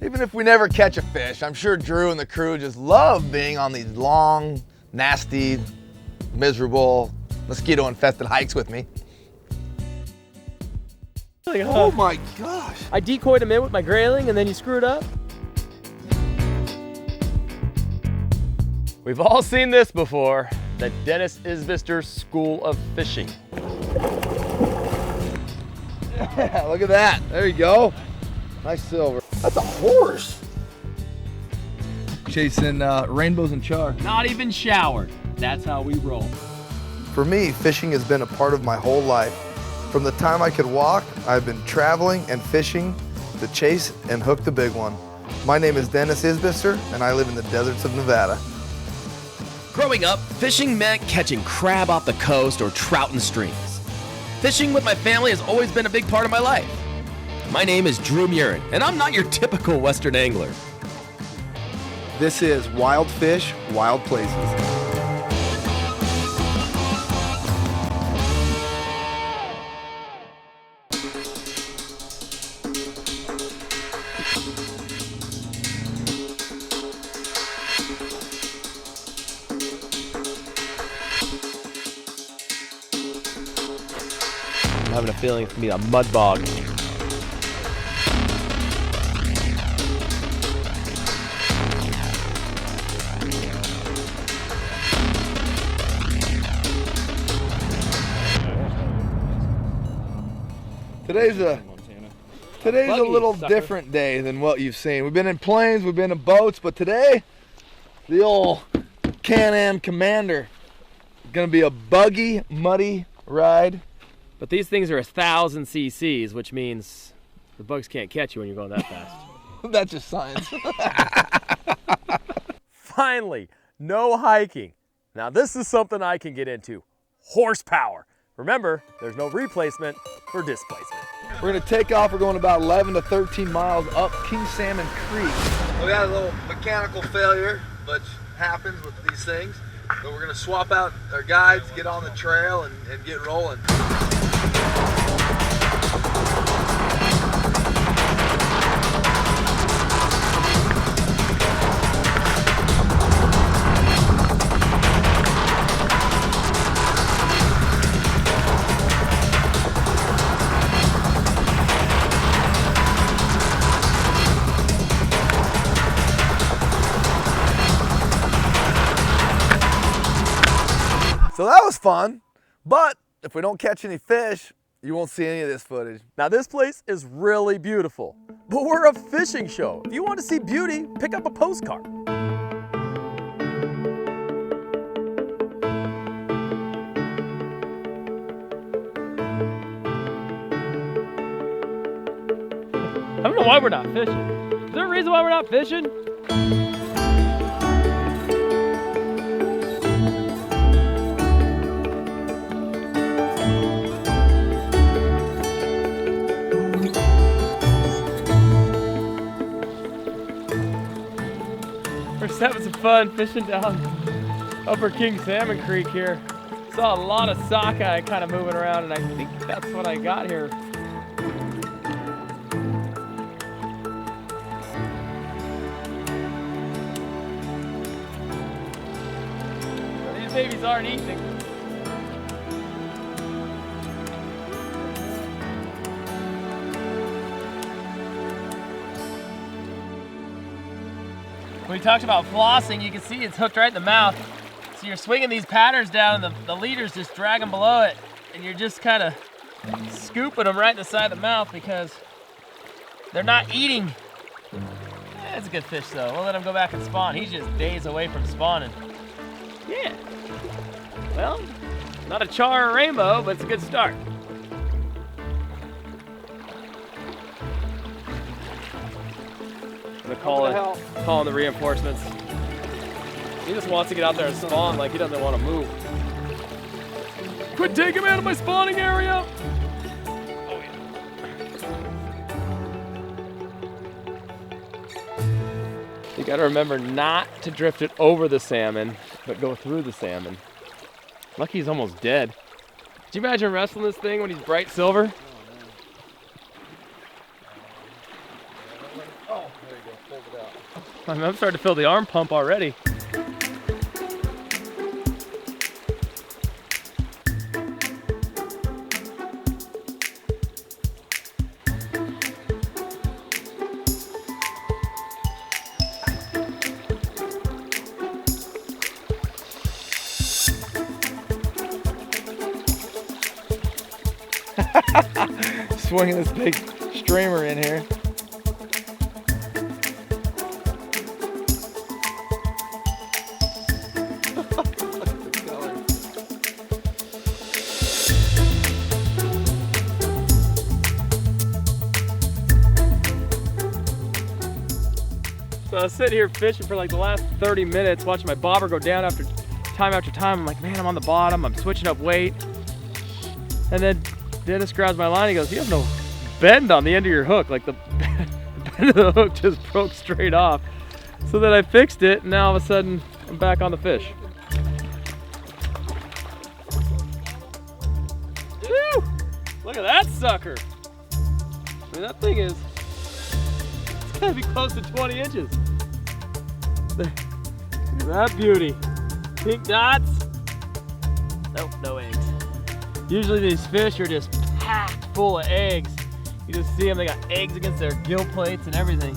Even if we never catch a fish, I'm sure Drew and the crew just love being on these long, nasty, miserable, mosquito-infested hikes with me. Oh my gosh. I decoyed him in with my grayling and then you screwed up. We've all seen this before, the Denis Isbister School of Fishing. Yeah, look at that. There you go. Nice silver. That's a horse. Chasing rainbows and char. Not even showered. That's how we roll. For me, fishing has been a part of my whole life. From the time I could walk, I've been traveling and fishing to chase and hook the big one. My name is Denis Isbister, and I live in the deserts of Nevada. Growing up, fishing meant catching crab off the coast or trout in streams. Fishing with my family has always been a big part of my life. My name is Drew and I'm not your typical Western angler. This is Wild Fish, Wild Places. I'm having a feeling it's gonna be a mud bog. Today's a little different day than what you've seen. We've been in planes, we've been in boats, but today, the old Can-Am Commander. Gonna be a buggy, muddy ride. But these things are 1,000 cc's, which means the bugs can't catch you when you're going that fast. That's just science. Finally, no hiking. Now this is something I can get into. Horsepower. Remember, there's no replacement for displacement. We're gonna take off. We're going about 11 to 13 miles up King Salmon Creek. We got a little mechanical failure, which happens with these things. But we're gonna swap out our guides, get on the trail, and get rolling. So that was fun, but if we don't catch any fish, you won't see any of this footage. Now this place is really beautiful, but we're a fishing show. If you want to see beauty, pick up a postcard. I don't know why we're not fishing. Is there a reason why we're not fishing? We're just having some fun fishing down Upper King Salmon Creek here. Saw a lot of sockeye kind of moving around, and I think that's what I got here. These babies aren't eating. When we talked about flossing, you can see it's hooked right in the mouth. So you're swinging these patterns down and the leader's just dragging below it. And you're just kind of scooping them right in the side of the mouth because they're not eating. That's a good fish though. We'll let him go back and spawn. He's just days away from spawning. Yeah. Well, not a Char or Rainbow, but it's a good start. Calling the reinforcements. He just wants to get out there and spawn like he doesn't want to move. Quit taking me out of my spawning area! Oh yeah. You gotta remember not to drift it over the salmon, but go through the salmon. Lucky he's almost dead. Could you imagine wrestling this thing when he's bright silver? Oh, there you go. I'm starting to feel the arm pump already. Swinging this big streamer in here. So I was sitting here fishing for like the last 30 minutes, watching my bobber go down after time. I'm like, man, I'm on the bottom. I'm switching up weight. And then Dennis grabs my line. He goes, you have no bend on the end of your hook. Like the bend of the hook just broke straight off. So then I fixed it, and now all of a sudden I'm back on the fish. Woo! Look at that sucker. I mean, that thing is, it's gotta be close to 20 inches. Look at that beauty. Pink dots. Nope, no eggs. Usually these fish are just packed full of eggs. You just see them, they got eggs against their gill plates and everything.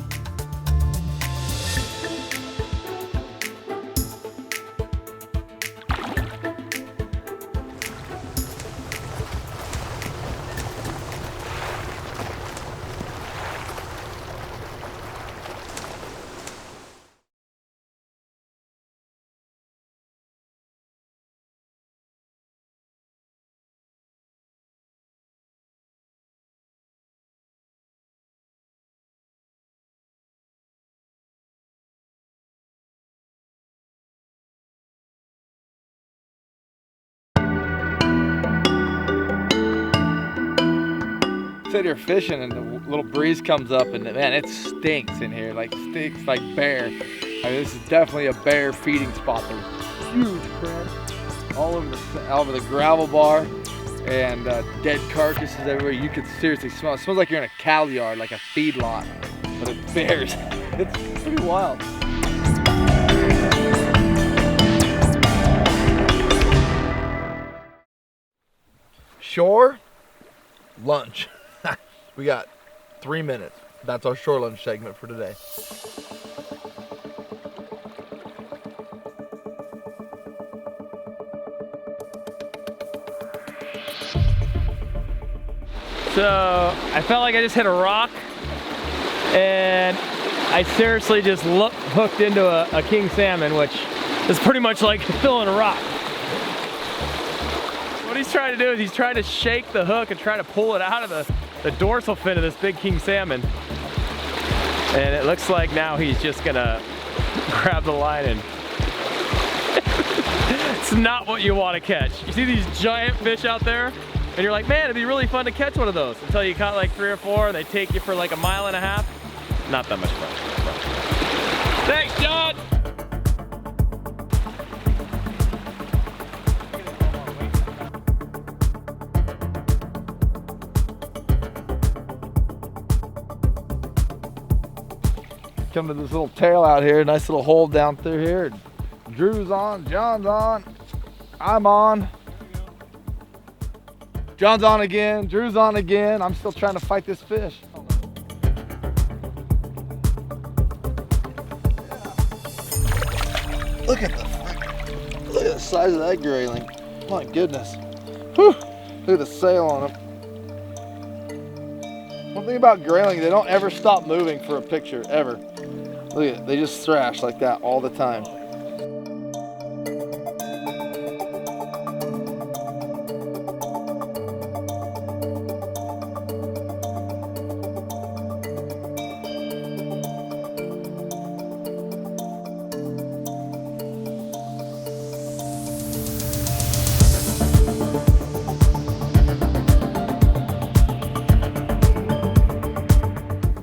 Sit here fishing and the little breeze comes up and man, it stinks in here. Like stinks like bear. I mean, this is definitely a bear feeding spot. There's huge crab all over the gravel bar and dead carcasses everywhere. You can seriously smell. It smells like you're in a cow yard, like a feed lot, but it's bears. It's pretty wild. Shore lunch. We got 3 minutes. That's our shore lunch segment for today. So I felt like I just hit a rock, and I seriously just hooked into a king salmon, which is pretty much like filling a rock. What he's trying to do is he's trying to shake the hook and try to pull it out of the dorsal fin of this big king salmon. And it looks like now he's just gonna grab the line and it's not what you want to catch. You see these giant fish out there and you're like, man, it'd be really fun to catch one of those, until you caught like 3 or 4 and they take you for like a mile and a half. Not that much fun. Thanks, John. Come to this little tail out here, nice little hole down through here. Drew's on, John's on, I'm on. John's on again, Drew's on again. I'm still trying to fight this fish. Look at the size of that grayling. My goodness. Whew. Look at the sail on him. One thing about grayling, they don't ever stop moving for a picture, ever. Look at it, they just thrash like that all the time.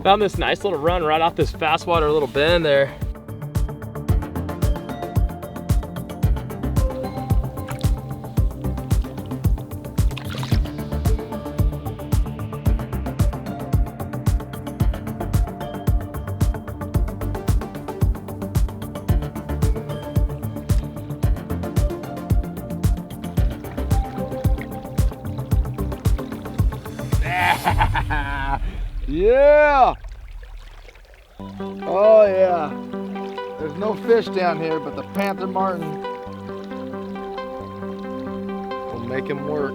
Found this nice little run right off this fast water little bend there. Yeah! Oh yeah. There's no fish down here, but the panther martin will make him work.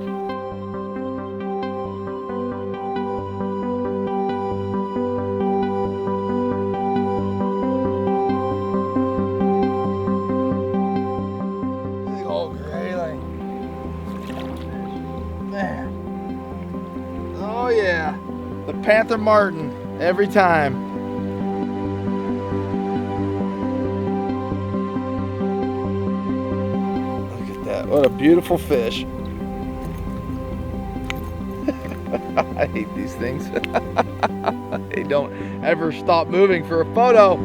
Big old grayling. Man. Oh yeah. The panther martin every time. What a beautiful fish. I hate these things. They don't ever stop moving for a photo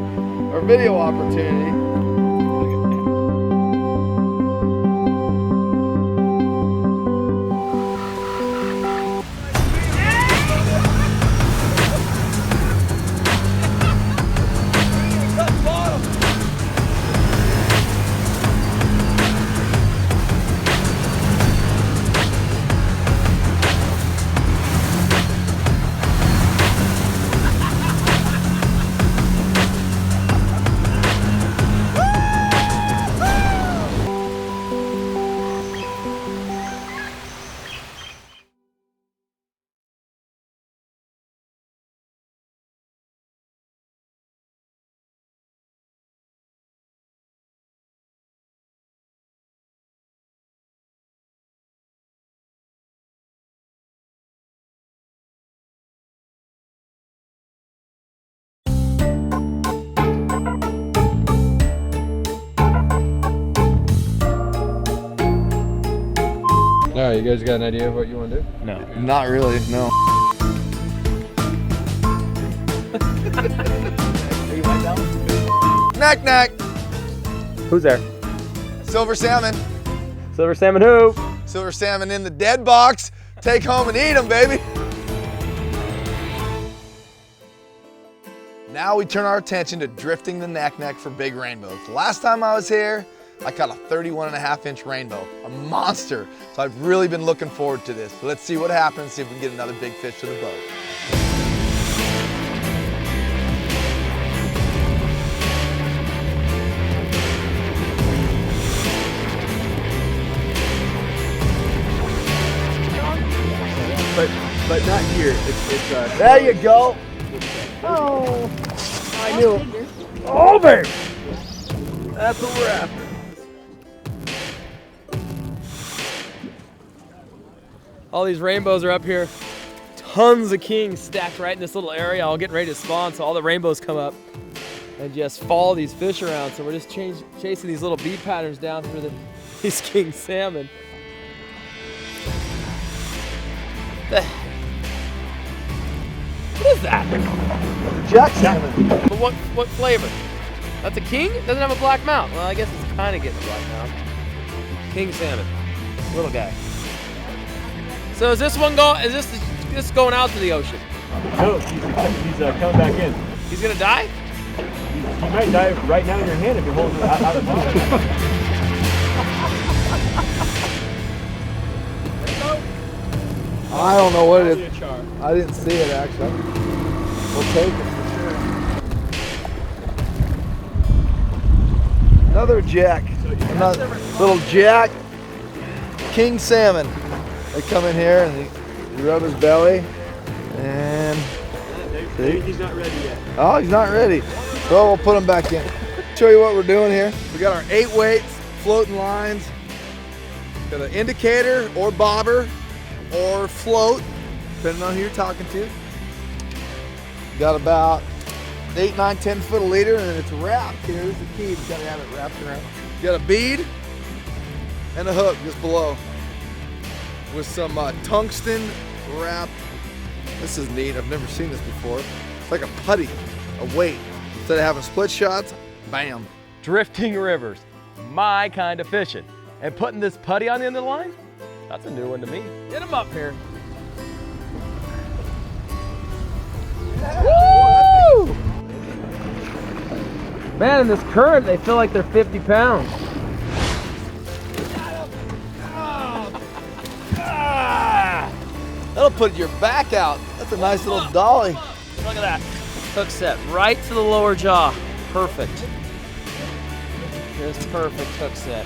or video opportunity. All right, you guys got an idea of what you want to do? No. Not really, no. Knack knack. Who's there? Silver salmon. Silver salmon who? Silver salmon in the dead box. Take home and eat them, baby. Now we turn our attention to drifting the knack knack for big rainbows. Last time I was here, I caught a 31.5-inch rainbow, a monster. So I've really been looking forward to this. So let's see what happens, see if we can get another big fish to the boat. But not here. There you go. Oh, I knew it. Oh, baby. That's what we're after. All these rainbows are up here. Tons of kings stacked right in this little area, all getting ready to spawn, so all the rainbows come up and just follow these fish around. So we're just chasing these little bead patterns down through these king salmon. What is that? Jack salmon. But what flavor? That's a king? It doesn't have a black mouth. Well, I guess it's kind of getting a black mouth. King salmon, little guy. So is this one going? Is this going out to the ocean? No, he's coming back in. He's gonna die? He might die right now in your hand if you're holding it out of the water. I don't know what it is. I didn't see it actually. We'll take it for sure. Another jack. Another little jack king salmon. They come in here and they rub his belly and see? He's not ready yet. Oh, he's not ready. So we'll put him back in. Show you what we're doing here. We got our 8 weights, floating lines. Got an indicator or bobber or float, depending on who you're talking to. Got about 8, 9, 10 foot of leader, and it's wrapped here. This is the key. You gotta have it wrapped around. You got a bead and a hook just below with some tungsten wrap. This is neat. I've never seen this before. It's like a putty, a weight. Instead of having split shots, bam. Drifting rivers, my kind of fishing. And putting this putty on the end of the line? That's a new one to me. Get him up here. Woo! Man, in this current, they feel like they're 50 pounds. That'll put your back out. That's a nice little dolly. Look at that. Hook set right to the lower jaw. Perfect. Just perfect hook set.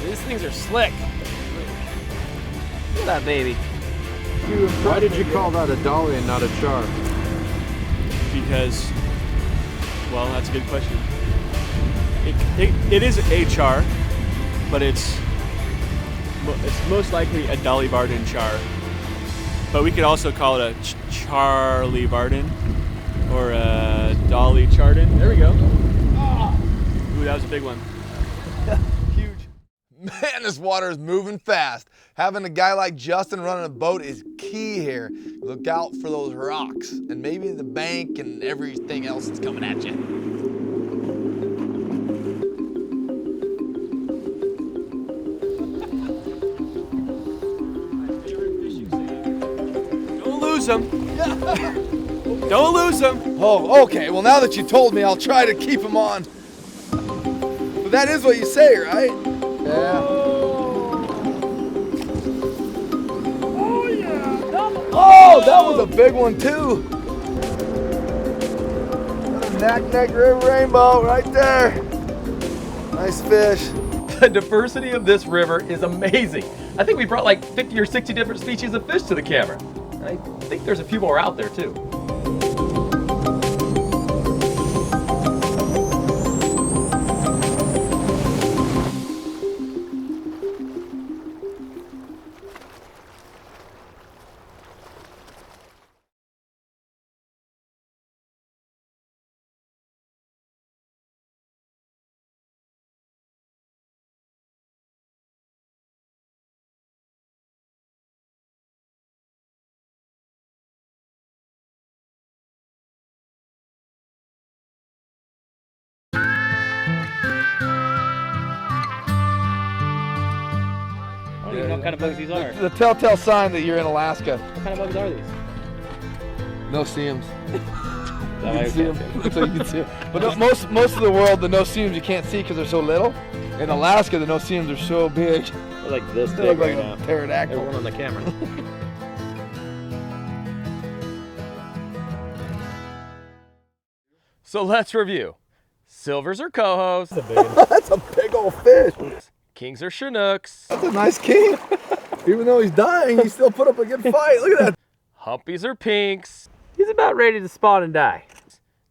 These things are slick. Look at that baby. Why did you call that a dolly and not a char? Because, well, that's a good question. It is a char, but it's most likely a Dolly Varden char. But we could also call it a Charlie Varden or a Dolly Chardon. There we go. Ooh, that was a big one. Huge. Man, this water is moving fast. Having a guy like Justin running a boat is key here. Look out for those rocks and maybe the bank and everything else that's coming at you. Don't lose them. Oh, okay. Well, now that you told me, I'll try to keep him on. But that is what you say, right? Yeah. Oh, yeah. Oh, that was a big one, too. Knack River Rainbow right there. Nice fish. The diversity of this river is amazing. I think we brought like 50 or 60 different species of fish to the camera. I think there's a few more out there too. I don't even know what kind of bugs these are. The telltale sign that you're in Alaska. What kind of bugs are these? No-see-ums. That way See 'em. So you can see 'em. But no, most of the world, the no-see-ums you can't see because they're so little. In Alaska, the no-see-ums are so big. They're like this They look big like right a now. pterodactyl. They're one on the camera. So let's review. Silvers are cohos. That's a big old fish. Kings are Chinooks. That's a nice king. Even though he's dying, he still put up a good fight. Look at that. Humpies are pinks. He's about ready to spawn and die.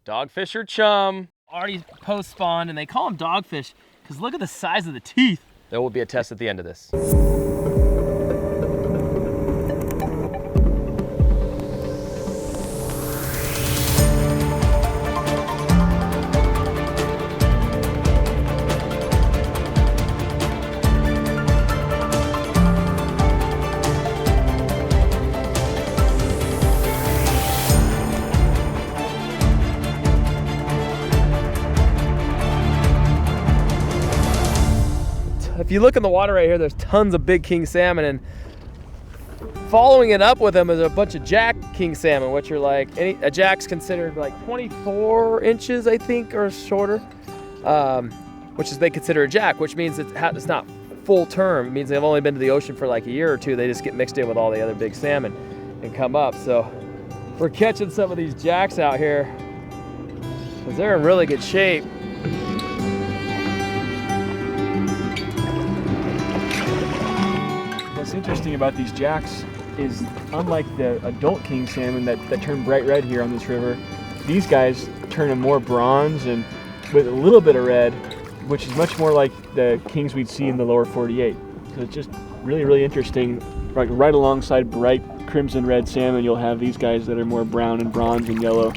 Dogfish are chum. Already post-spawned, and they call them dogfish because look at the size of the teeth. There will be a test at the end of this. If you look in the water right here, there's tons of big king salmon, and following it up with them is a bunch of jack king salmon, which are like, a jack's considered like 24 inches, I think, or shorter, which is they consider a jack, which means it's not full term. It means they've only been to the ocean for like a year or two. They just get mixed in with all the other big salmon and come up. So we're catching some of these jacks out here because they're in really good shape. What's interesting about these jacks is, unlike the adult king salmon that turn bright red here on this river, these guys turn a more bronze and with a little bit of red, which is much more like the kings we'd see in the lower 48. So it's just really, really interesting. Right alongside bright crimson red salmon, you'll have these guys that are more brown and bronze and yellow.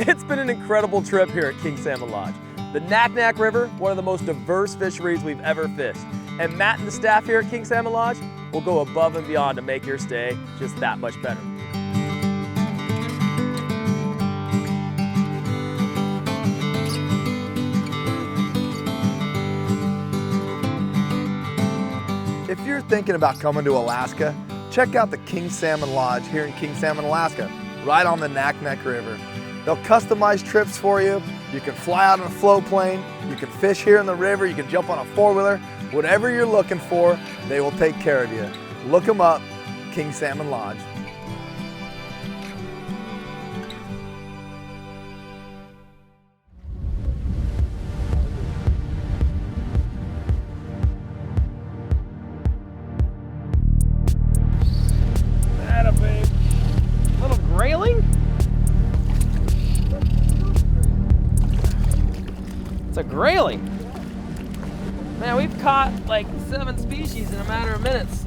It's been an incredible trip here at King Salmon Lodge. The Knack River, one of the most diverse fisheries we've ever fished. And Matt and the staff here at King Salmon Lodge will go above and beyond to make your stay just that much better. If you're thinking about coming to Alaska, check out the King Salmon Lodge here in King Salmon, Alaska, right on the Knack River. They'll customize trips for you, You can fly out on a float plane, you can fish here in the river, you can jump on a four-wheeler. Whatever you're looking for, they will take care of you. Look them up, King Salmon Lodge. That a big little grayling? It's a grayling. Man, we've caught like 7 species in a matter of minutes.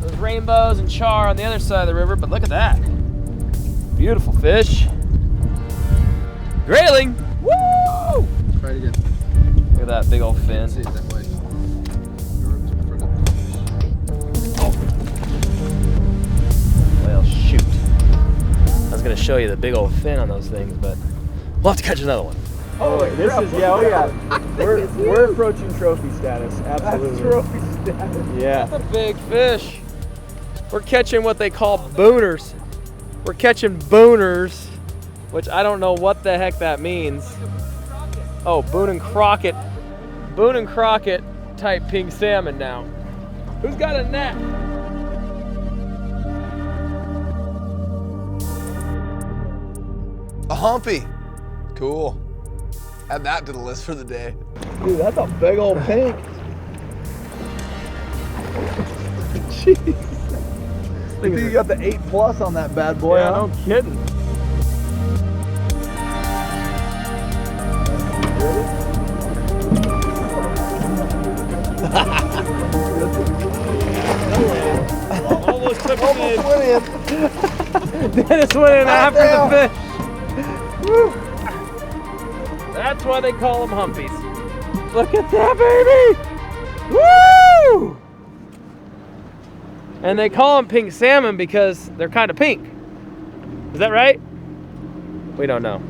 There's rainbows and char on the other side of the river, but look at that. Beautiful fish. Grayling! Woo! Try it again. Look at that big old fin. See it that way. Well, shoot. I was gonna show you the big old fin on those things, but we'll have to catch another one. Oh, this is, yeah, oh yeah. We're approaching trophy status, absolutely. Trophy status. Yeah. That's a big fish. We're catching what they call booners. We're catching booners, which I don't know what the heck that means. Oh, Boone and Crockett type pink salmon now. Who's got a net? A humpy. Cool. Add that to the list for the day. Dude, that's a big old pink. Jeez. I think you got the 8+ on that bad boy, Yeah, huh? no kidding. Almost took him in. Went in. Dennis went in after down. the fish. Woo. That's why they call them humpies. Look at that, baby! Woo! And they call them pink salmon because they're kind of pink. Is that right? We don't know.